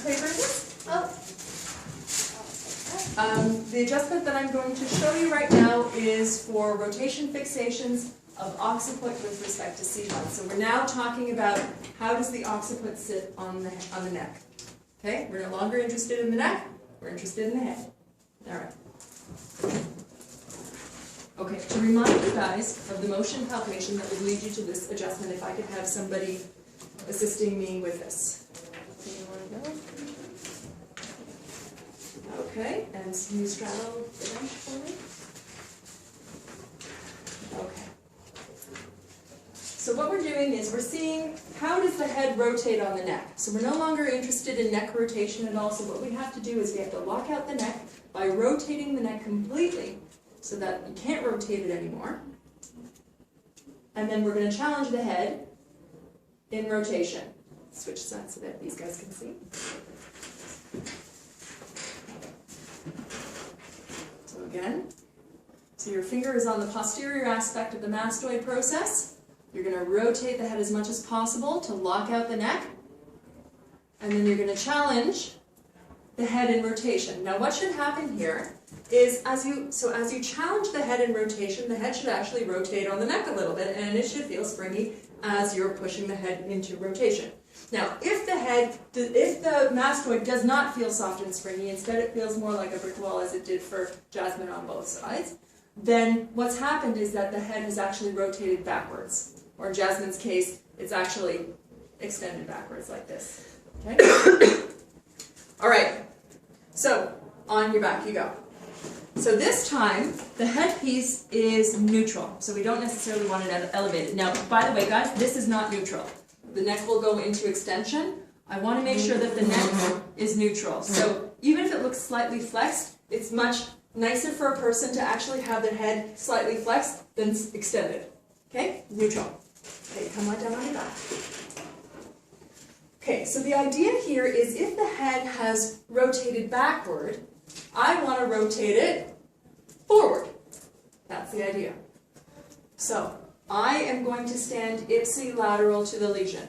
paper is this? The adjustment that I'm going to show you right now is for rotation fixations of occiput with respect to C1. So we're now talking about how does the occiput sit on the neck. Okay, we're no longer interested in the neck, we're interested in the head. All right. Okay, to remind you guys of the motion palpation that would lead you to this adjustment, if I could have somebody assisting me with this. Okay, and can you straddle the bench for me? Okay. So what we're doing is we're seeing how does the head rotate on the neck. So we're no longer interested in neck rotation at all, so what we have to do is we have to lock out the neck by rotating the neck completely so that you can't rotate it anymore. And then we're going to challenge the head in rotation. Switch sides so that these guys can see. So again, so your finger is on the posterior aspect of the mastoid process. You're going to rotate the head as much as possible to lock out the neck. And then you're going to challenge the head in rotation. Now what should happen here is as you challenge the head in rotation, the head should actually rotate on the neck a little bit and it should feel springy as you're pushing the head into rotation. Now if the mastoid does not feel soft and springy, instead it feels more like a brick wall as it did for Jasmine on both sides, then what's happened is that the head has actually rotated backwards. Or in Jasmine's case, it's actually extended backwards like this. Okay? All right, so on your back you go. So this time, the headpiece is neutral, so we don't necessarily want it elevated. Now, by the way, guys, this is not neutral. The neck will go into extension. I want to make sure that the neck is neutral. So even if it looks slightly flexed, it's much nicer for a person to actually have their head slightly flexed than extended. Okay? Neutral. Okay, come right down on your back. Okay, so the idea here is if the head has rotated backward, I want to rotate it forward. That's the idea. So I am going to stand ipsilateral to the lesion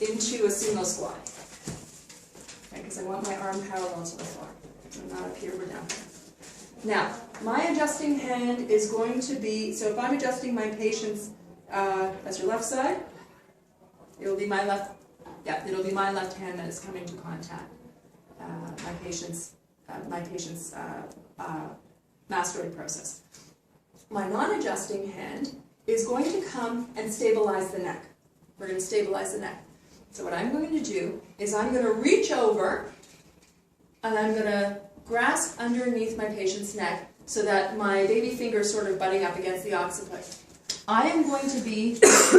into a sumo squat. Okay, because I want my arm parallel to the floor. I'm not up here, we're down here. Now, my adjusting hand is going to be, so if I'm adjusting my patient's, that's your left side, it'll be my left hand that is coming to contact my patient's mastoid process. My non-adjusting hand is going to come and stabilize the neck. We're going to stabilize the neck. So what I'm going to do is I'm going to reach over and I'm going to grasp underneath my patient's neck so that my baby finger is sort of butting up against the occiput. I am going to be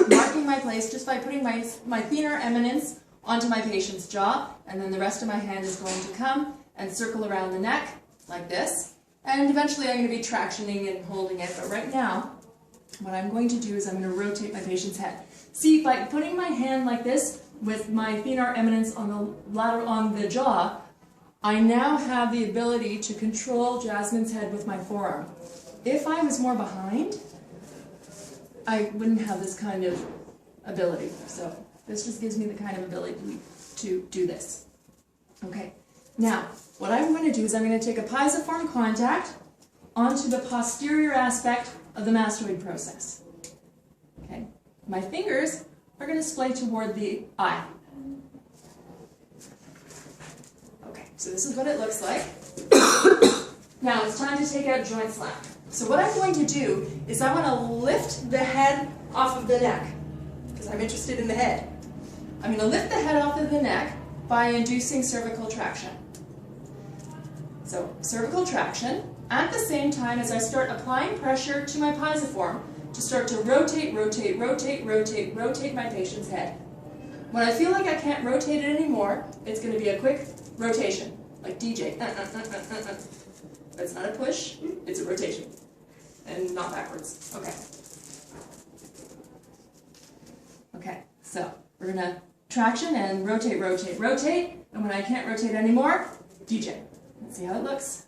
marking my place just by putting my thenar eminence onto my patient's jaw, and then the rest of my hand is going to come and circle around the neck like this. And eventually I'm going to be tractioning and holding it, but right now what I'm going to do is I'm going to rotate my patient's head. See, by putting my hand like this with my thenar eminence on the jaw, I now have the ability to control Jasmine's head with my forearm. If I was more behind, I wouldn't have this kind of ability. So this just gives me the kind of ability to do this. Okay. Now, what I'm going to do is I'm going to take a pisiform contact onto the posterior aspect of the mastoid process. Okay. My fingers are going to splay toward the eye. Okay, so this is what it looks like. Now it's time to take out joint slap. So what I'm going to do is I want to lift the head off of the neck, because I'm interested in the head. I'm going to lift the head off of the neck by inducing cervical traction. So cervical traction, at the same time as I start applying pressure to my pisiform to start to rotate my patient's head. When I feel like I can't rotate it anymore, it's going to be a quick rotation, like DJ. But it's not a push, it's a rotation. And not backwards. Okay. Okay, so we're going to traction and rotate. And when I can't rotate anymore, DJ. Let's see how it looks.